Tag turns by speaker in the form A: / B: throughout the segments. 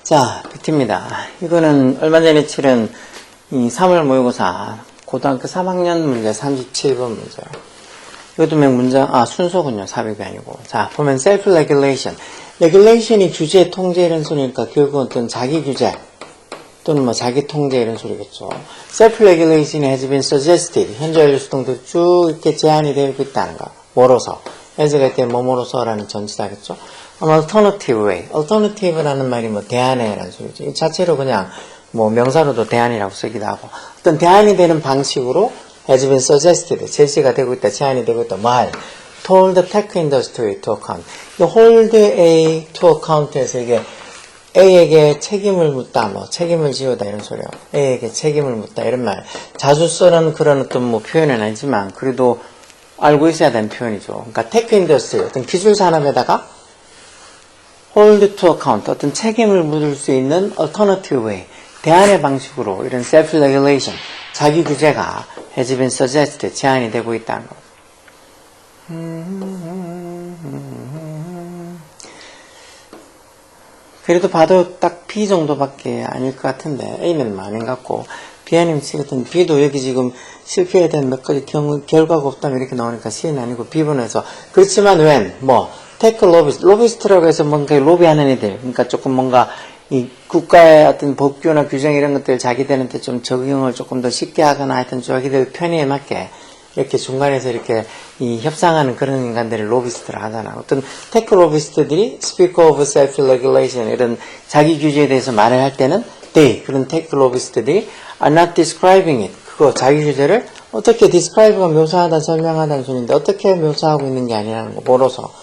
A: 자, 뷰티입니다. 이거는 얼마 전에 치른 이 3월 모의고사 고등학교 3학년 문제 37번 문제요. 이것도 문장, 순서군요. 400이 아니고. 자, 보면 self-regulation. regulation이 규제, 통제 이런 소리니까 결국은 어떤 자기 규제 또는 뭐 자기 통제 이런 소리겠죠. self-regulation has been suggested. 현재 완료 수동태로 쭉 이렇게 제한이 되고 있다는 거. 뭐로서? as가 때 뭐뭐로서라는 전치사겠죠. alternative way. alternative라는 말이 뭐 대안해라는 소리죠. 이 자체로 그냥 뭐 명사로도 대안이라고 쓰기도 하고 어떤 대안이 되는 방식으로 has been suggested. 제시가 되고 있다, 제안이 되고 있다. 말. told the tech industry to account. 이 hold A to account에서 이게 A에게 책임을 묻다, 뭐 책임을 지우다 이런 소리요. A에게 책임을 묻다 이런 말. 자주 쓰는 그런 어떤 뭐 표현은 아니지만 그래도 알고 있어야 되는 표현이죠. 그러니까 tech industry 어떤 기술 산업에다가 hold to account 어떤 책임을 묻을 수 있는 alternative way 대안의 방식으로 이런 self-regulation 자기 규제가 has been suggested 제안이 되고 있다는 것. 그래도 봐도 딱 B 정도밖에 아닐 것 같은데 A는 많은 것 같고 B 아니면 C 같은 B도 여기 지금 실패에 대한 몇 가지 결과가 없다면 이렇게 나오니까 C는 아니고 B번에서 그렇지만 when 뭐 테크 로비스트라고 해서 뭔가 로비하는 애들 그러니까 조금 뭔가 이 국가의 어떤 법규나 규정 이런 것들 자기들한테 좀 적용을 조금 더 쉽게 하거나 하여튼 자기들 편의에 맞게 이렇게 중간에서 이렇게 이 협상하는 그런 인간들을 로비스트라 하잖아. 어떤 테크 로비스트들이 speak of self-regulation 이런 자기 규제에 대해서 말을 할 때는 they 그런 테크 로비스트들이 are not describing it 그거 자기 규제를 어떻게 describe가 묘사하다 설명하다는 소리인데 어떻게 묘사하고 있는 게 아니라는 거 뭐로서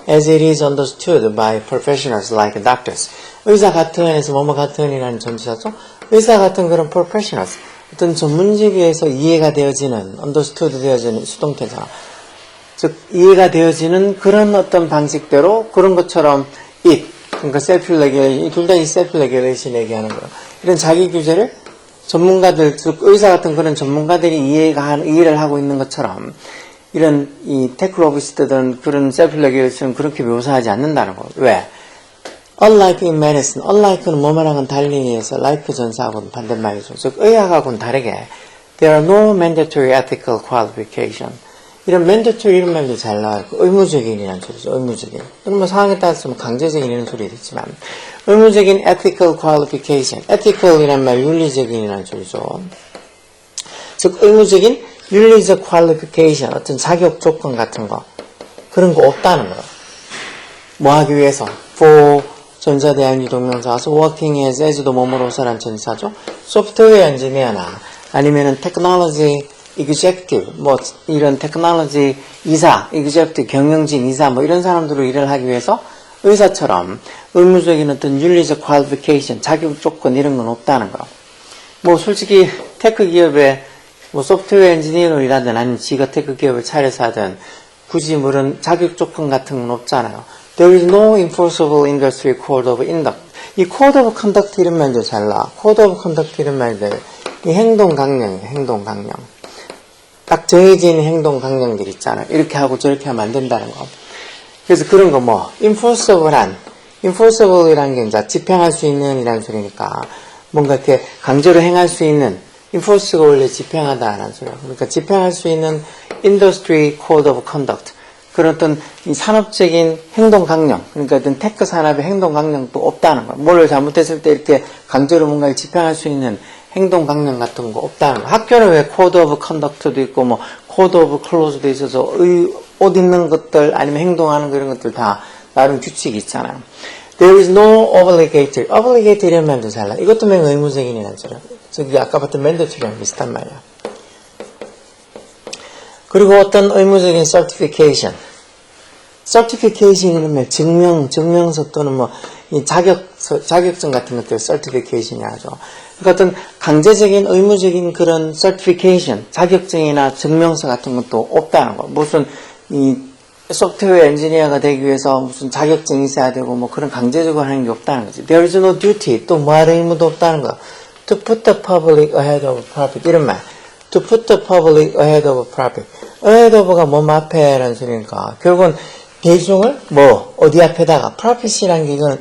A: as it is understood by professionals like doctors 의사 같은 에서 뭐뭐 같은 이라는 전치사죠. 의사 같은 그런 professionals 어떤 전문직에서 이해가 되어지는 understood 되어지는 수동태잖아. 즉 이해가 되어지는 그런 어떤 방식대로 그런 것처럼 it 그러니까 self-regulation 둘 다 이 self-regulation 얘기하는 거예요. 이런 자기 규제를 전문가들 즉 의사 같은 그런 전문가들이 이해를 하고 있는 것처럼 이런 이 테크 로비스트든 그런 self-regulation은 그렇게 묘사하지 않는다는 거. 왜? Unlike in medicine, unlike는 뭐뭐랑은 달리 해서 like 전사하고는 반대말이죠. 즉 의학하고는 다르게 there are no mandatory ethical qualification. 이런 mandatory 이런 말도 잘 나와요. 의무적인이라는 소리죠. 의무적인. 또는 뭐 상황에 따라서 강제적인 이런 소리도 있지만 의무적인 ethical qualification. ethical이란 말 윤리적인이라는 소리죠. 즉 의무적인 윤리적 qualification 어떤 자격 조건 같은 거 그런 거 없다는 거예요. 뭐 하기 위해서 for 전자대항 동명사 와서 working as도 뭐뭐로서란 전사죠. 소프트웨어 엔지니어나 아니면은 technology executive 뭐 이런 technology 이사, executive 경영진 이사 뭐 이런 사람들로 일을 하기 위해서 의사처럼 의무적인 어떤 윤리적 qualification 자격 조건 이런 건 없다는 거. 뭐 솔직히 테크 기업에 뭐 소프트웨어 엔지니어로 일하든 아니면 지가 테크 기업을 차려서 하든 굳이 그런 자격 조건 같은 건 없잖아요. There is no enforceable industry code of conduct. 이 code of conduct 이런 말도 잘 나와. code of conduct 이런 말들 이 행동 강령이에요. 행동 강령. 딱 정해진 행동 강령들 있잖아요. 이렇게 하고 저렇게 하면 안 된다는 거. 그래서 그런 거 뭐 enforceable이라는 게 이제 집행할 수 있는 이라는 소리니까 뭔가 이렇게 강제로 행할 수 있는 enforce가 원래 집행하다라는 소리야. 그러니까 집행할 수 있는 industry code of conduct. 그런 어떤 이 산업적인 행동 강령, 그러니까 어떤 테크 산업의 행동 강령도 없다는 거야. 뭘 잘못했을 때 이렇게 강제로 뭔가를 집행할 수 있는 행동 강령 같은 거 없다는 거야. 학교는 왜 code of conduct도 있고 뭐 code of close도 있어서 옷 입는 것들 아니면 행동하는 이런 것들 다 나름 규칙이 있잖아요. There is no obligatory. obligatory 이런 말도 잘 나. 이것도 맨 의무적인이라는 소리야. 저기 아까 봤던 manda토ry랑 비슷한 말이야. 그리고 어떤 의무적인 certification. certification 이런 말 증명서 또는 뭐 이 자격증 같은 것들 certification이 하죠. 그러니까 어떤 강제적인 의무적인 그런 certification, 자격증이나 증명서 같은 것도 없다는 거. 무슨 이 소프트웨어 엔지니어가 되기 위해서 무슨 자격증이 있어야 되고 뭐 그런 강제적으로 하는 게 없다는 거지. There is no duty. 또 뭐 할 의무도 없다는 거. To put the public ahead of profit. 이런 말. to put the public ahead of profit. ahead of가 몸 앞에라는 소리니까 결국은 대중을 뭐 어디 앞에다가 profit이라는 게 이거는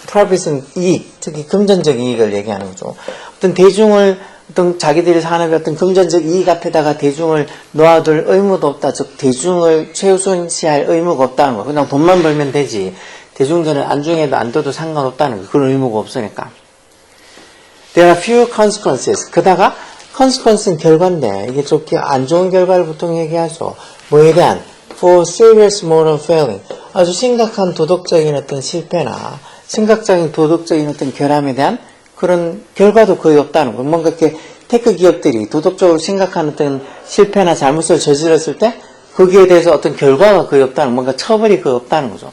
A: profit은 이익, 특히 금전적 이익을 얘기하는 거죠. 어떤 대중을 어떤 자기들이 산업의 어떤 금전적 이익 앞에다가 대중을 놓아둘 의무도 없다. 즉 대중을 최우선시할 의무가 없다는 거. 그냥 돈만 벌면 되지. 대중들은 안중에도 안 둬도 상관없다는 거. 그런 의무가 없으니까. There are few consequences. 그다가 consequence는 결과인데 이게 좀 안 좋은 결과를 보통 얘기하죠. 뭐에 대한 for serious moral failing. 아주 심각한 도덕적인 어떤 실패나 심각적인 도덕적인 어떤 결함에 대한 그런 결과도 거의 없다는 거. 뭔가 이렇게 테크 기업들이 도덕적으로 심각한 어떤 실패나 잘못을 저질렀을 때 거기에 대해서 어떤 결과가 거의 없다는, 뭔가 처벌이 거의 없다는 거죠.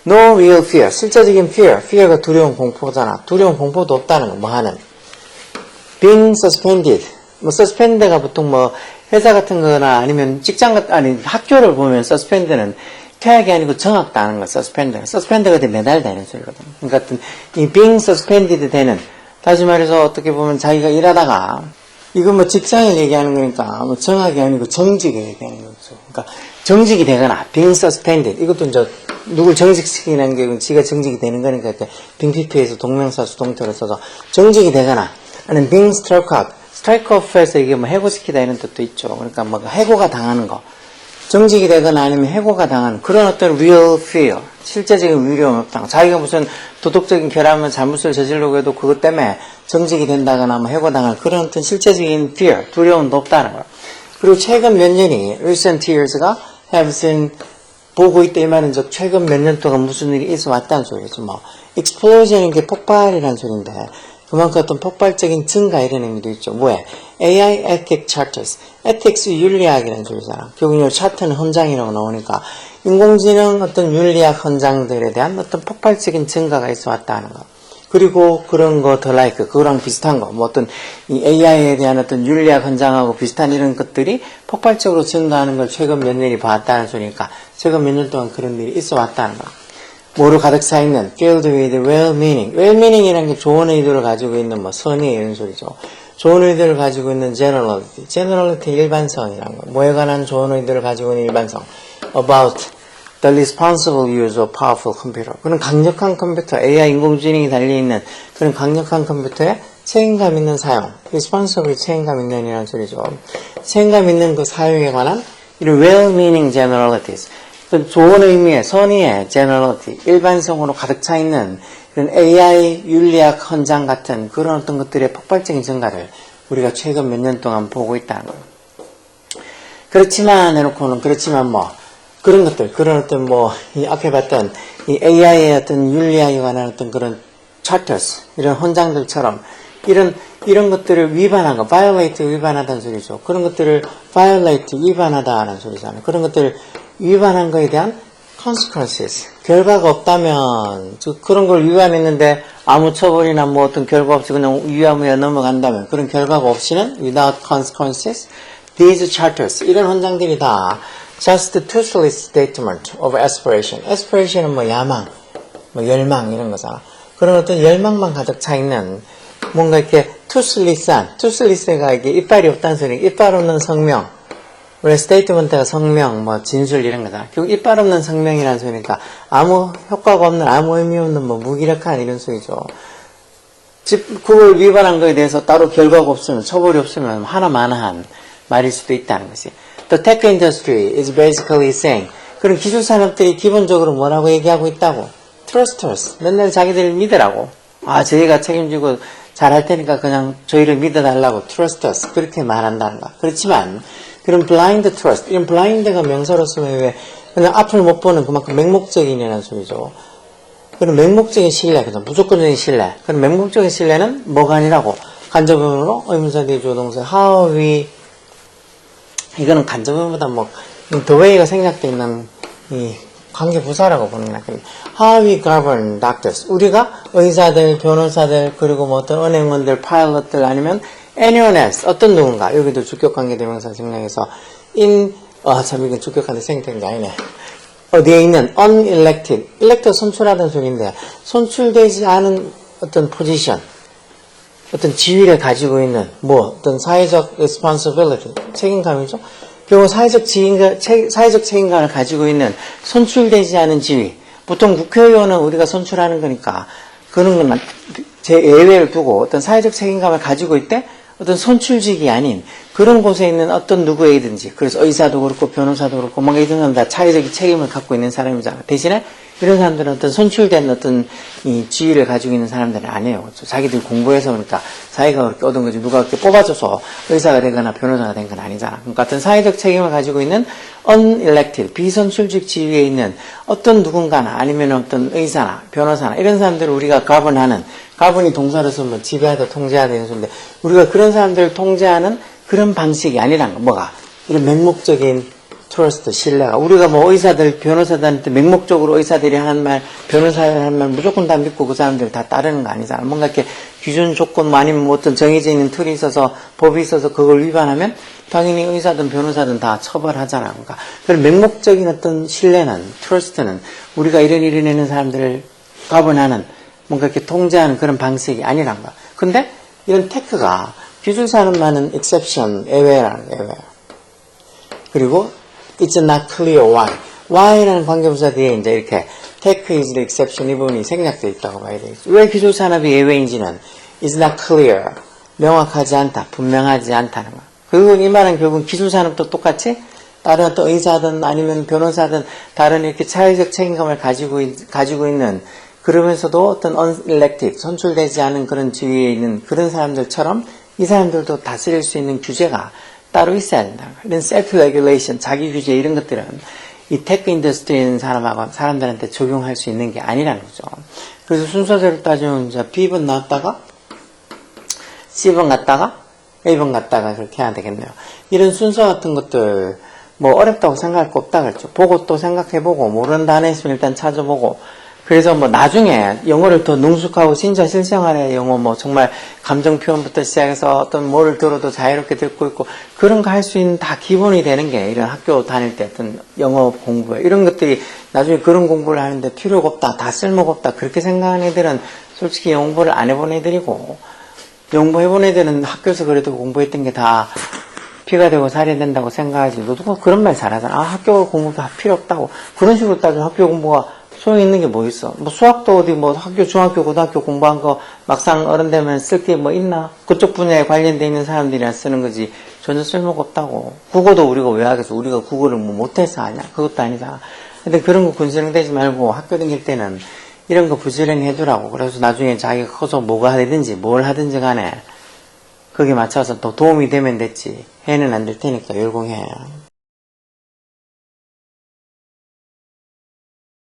A: No real fear. 실제적인 fear가 두려움, 공포잖아. 두려움, 공포도 없다는 거. 뭐 하는? Being suspended. 뭐 suspend가 보통 뭐 회사 같은 거나 아니면 학교를 보면 suspend는 퇴학이 아니고 정학당하는 거, suspend가 돼 매달다 이런 소리거든. 그러니까 이 being suspended 되는, 다시 말해서 어떻게 보면 자기가 일하다가 이거 뭐 직장을 얘기하는 거니까 뭐 정학이 아니고 정직을 얘기하는 거죠. 그러니까 정직이 되거나 being suspended, 이것도 이제 누굴 정직시키는 게 지가 정직이 되는 거니까 이렇게 빙피피에서 동명사 수동태로 써서 정직이 되거나, 아니면 being strike off에서 이게 뭐 해고시키다 이런 뜻도 있죠. 그러니까 뭐 해고가 당하는 거, 정직이 되거나 아니면 해고가 당하는 그런 어떤 real fear, 실제적인 위험이 없다. 자기가 무슨 도덕적인 결함을 잘못을 저지르려고 해도 그것 때문에 정직이 된다거나 뭐 해고당할 그런 어떤 실제적인 fear, 두려움도 없다는 거예요. 그리고 최근 몇 년이 recent years가 have seen, 보고 있다 이 말은 즉 최근 몇 년 동안 무슨 일이 있어 왔다는 소리죠. 뭐 explosion인 게 폭발이라는 소리인데 그만큼 어떤 폭발적인 증가 이런 의미도 있죠. 뭐에? AI ethics charters. ethics 윤리학이라는 소리잖아. 결국 이 차트는 헌장이라고 나오니까 인공지능 어떤 윤리학 헌장들에 대한 어떤 폭발적인 증가가 있어 왔다는 거. 그리고 그런 거 더 like, 그거랑 비슷한 거, 뭐 어떤 이 AI에 대한 어떤 윤리학 헌장하고 비슷한 이런 것들이 폭발적으로 증가하는 걸 최근 몇 년이 봤다는 소리니까 최근 몇 년 동안 그런 일이 있어 왔다는 거. 뭐로 가득 차 있는 filled with well-meaning. well-meaning이라는 게 좋은 의도를 가지고 있는 뭐 선의 이런 소리죠. 좋은 의도를 가지고 있는 generality. generality 일반성이라는 거. 뭐에 관한 좋은 의도를 가지고 있는 일반성. about the responsible use of powerful computer. 그런 강력한 컴퓨터, AI 인공지능이 달려있는 그런 강력한 컴퓨터에 책임감 있는 사용. responsible 책임감 있는 이라는 소리죠. 책임감 있는 그 사용에 관한 이런 well-meaning generalities. 좋은 의미의 선의의 generality, 일반성으로 가득 차 있는 그런 AI 윤리학 헌장 같은 그런 어떤 것들의 폭발적인 증가를 우리가 최근 몇 년 동안 보고 있다는 거예요. 그렇지만 해놓고는 그렇지만 뭐 그런 것들, 그런 어떤 뭐 이 앞에 봤던 이 AI의 어떤 윤리학에 관한 어떤 그런 charters, 이런 헌장들처럼 이런 것들을 위반한 거, violate 위반하다는 소리죠. 그런 것들을 violate 위반하다는 소리잖아요. 그런 것들을 위반한 거에 대한 consequences, 결과가 없다면, 즉 그런 걸 위반했는데 아무 처벌이나 뭐 어떤 결과 없이 그냥 위하무야 넘어간다면, 그런 결과가 없이는 without consequences, these charters, 이런 헌장들이 다 just toothless statement of aspiration. aspiration은 뭐 야망, 뭐 열망 이런 거잖아. 그런 어떤 열망만 가득 차 있는 뭔가 이렇게 toothless가 이게 이빨이 없다는 소리, 이빨 없는 성명. 원래 스테이트먼트가 성명, 뭐 진술 이런 거잖아. 결국 이빨 없는 성명이라는 소리니까 아무 효과가 없는, 아무 의미 없는 뭐 무기력한 이런 소리죠. 그걸 위반한 거에 대해서 따로 결과가 없으면, 처벌이 없으면 하나마나한 말일 수도 있다는 것이. The tech industry is basically saying, 그런 기술 산업들이 기본적으로 뭐라고 얘기하고 있다고? Trust us. 맨날 자기들을 믿으라고. 아, 저희가 책임지고 잘할 테니까 그냥 저희를 믿어달라고. Trust us. 그렇게 말한다는 거야. 그렇지만 그런 blind trust, 이런 blind가 명사로 쓰면 왜 그냥 앞을 못 보는 그만큼 맹목적인이라는 소리죠. 그런 맹목적인 신뢰, 그죠? 무조건적인 신뢰. 그런 맹목적인 신뢰는 뭐가 아니라고? 간접음으로 의문사 뒤에 조동사 how we, 이거는 간접음보다 뭐 the way가 생략되어 있는 이 관계부사라고 보는 거야. How we govern doctors. 우리가 의사들, 변호사들, 그리고 뭐 어떤 은행원들, 파일럿들 아니면 anyone else, 어떤 누군가. 여기도 주격관계대명사 생략해서 참 이건 주격관계 생략된 게 아니네. 어디에 있는 unelected, elected 선출하다는 소리인데 선출되지 않은 어떤 포지션, 어떤 지위를 가지고 있는 어떤 사회적 responsibility, 책임감이죠. 결국 사회적 책임감을 가지고 있는 선출되지 않은 지위. 보통 국회의원은 우리가 선출하는 거니까 그런 것만 제 예외를 두고 어떤 사회적 책임감을 가지고 있대 어떤 선출직이 아닌 그런 곳에 있는 어떤 누구에든지, 그래서 의사도 그렇고 변호사도 그렇고 뭔가 이런 사람 다 사회적 책임을 갖고 있는 사람이잖아. 대신에 이런 사람들은 어떤 선출된 어떤 이 지위를 가지고 있는 사람들은 아니에요. 그렇죠? 자기들이 공부해서 그러니까 자기가 그렇게 얻은 거지 누가 그렇게 뽑아줘서 의사가 되거나 변호사가 된 건 아니잖아. 그러니까 어떤 사회적 책임을 가지고 있는 unelected, 비선출직 지위에 있는 어떤 누군가나 아니면 어떤 의사나 변호사나 이런 사람들을 우리가 govern이 동사로서 뭐 지배하다 통제하다 이런 소리인데 우리가 그런 사람들을 통제하는 그런 방식이 아니란 거. 뭐가? 이런 맹목적인 트러스트, 신뢰가. 우리가 뭐 의사들, 변호사들한테 맹목적으로 의사들이 하는 말, 변호사들이 하는 말 무조건 다 믿고 그 사람들 다 따르는 거 아니잖아. 뭔가 이렇게 기준 조건, 아니면 뭐 어떤 정해져 있는 틀이 있어서, 법이 있어서 그걸 위반하면 당연히 의사든 변호사든 다 처벌하잖아. 그러니까. 그런 맹목적인 어떤 신뢰는, 트러스트는 우리가 이런 사람들을 가분하는, 뭔가 이렇게 통제하는 그런 방식이 아니란 거야. 근데 이런 테크가 기술산업만은 exception, 예외라는 거야, 예외. 그리고 it's not clear why. why라는 관계부사 뒤에 이제 이렇게 tech is the exception 이 부분이 생략되어 있다고 봐야 되겠죠. 왜 기술산업이 예외인지는 it's not clear. 명확하지 않다. 분명하지 않다는 거야. 그리고 이 말은 결국 기술산업도 똑같이 다른 어떤 의사든 아니면 변호사든 다른 이렇게 사회적 책임감을 가지고 있는 그러면서도 어떤 unelected, 선출되지 않은 그런 지위에 있는 그런 사람들처럼 이 사람들도 다스릴 수 있는 규제가 따로 있어야 된다. 이런 self-regulation, 자기 규제 이런 것들은 이 테크 인더스트리에 있는 사람들한테 적용할 수 있는 게 아니라는 거죠. 그래서 순서대로 따지면 이제 B번 나왔다가 C번 갔다가 A번 갔다가 그렇게 해야 되겠네요. 이런 순서 같은 것들 뭐 어렵다고 생각할 거 없다 그랬죠. 보고 또 생각해보고 모르는 단어 있으면 일단 찾아보고 그래서 뭐 나중에 영어를 더 능숙하고 진짜 실생활의 영어 뭐 정말 감정 표현부터 시작해서 어떤 뭐를 들어도 자유롭게 듣고 있고 그런 거 할 수 있는 다 기본이 되는 게 이런 학교 다닐 때 어떤 영어 공부에 이런 것들이 나중에 그런 공부를 하는데 필요가 없다, 다 쓸모가 없다 그렇게 생각하는 애들은 솔직히 영어 공부를 안 해본 애들이고 영어 해본 애들은 학교에서 그래도 공부했던 게 다 피가 되고 살이 된다고 생각하지. 너도 그런 말 잘하잖아. 아, 학교 공부 다 필요 없다고. 그런 식으로 따지면 학교 공부가 소용 있는 게 뭐 있어? 뭐 수학도 어디 뭐 학교, 중학교, 고등학교 공부한 거 막상 어른 되면 쓸 게 뭐 있나? 그쪽 분야에 관련돼 있는 사람들이랑 쓰는 거지 전혀 쓸모가 없다고. 국어도 우리가 왜 하겠어? 우리가 국어를 뭐 못해서 하냐? 그것도 아니잖아. 근데 그런 거 군수령되지 말고 학교 다닐 때는 이런 거 부지런히 해두라고. 그래서 나중에 자기가 커서 뭐가 하든지 뭘 하든지 간에 거기에 맞춰서 또 도움이 되면 됐지. 해는 안 될 테니까 열공해.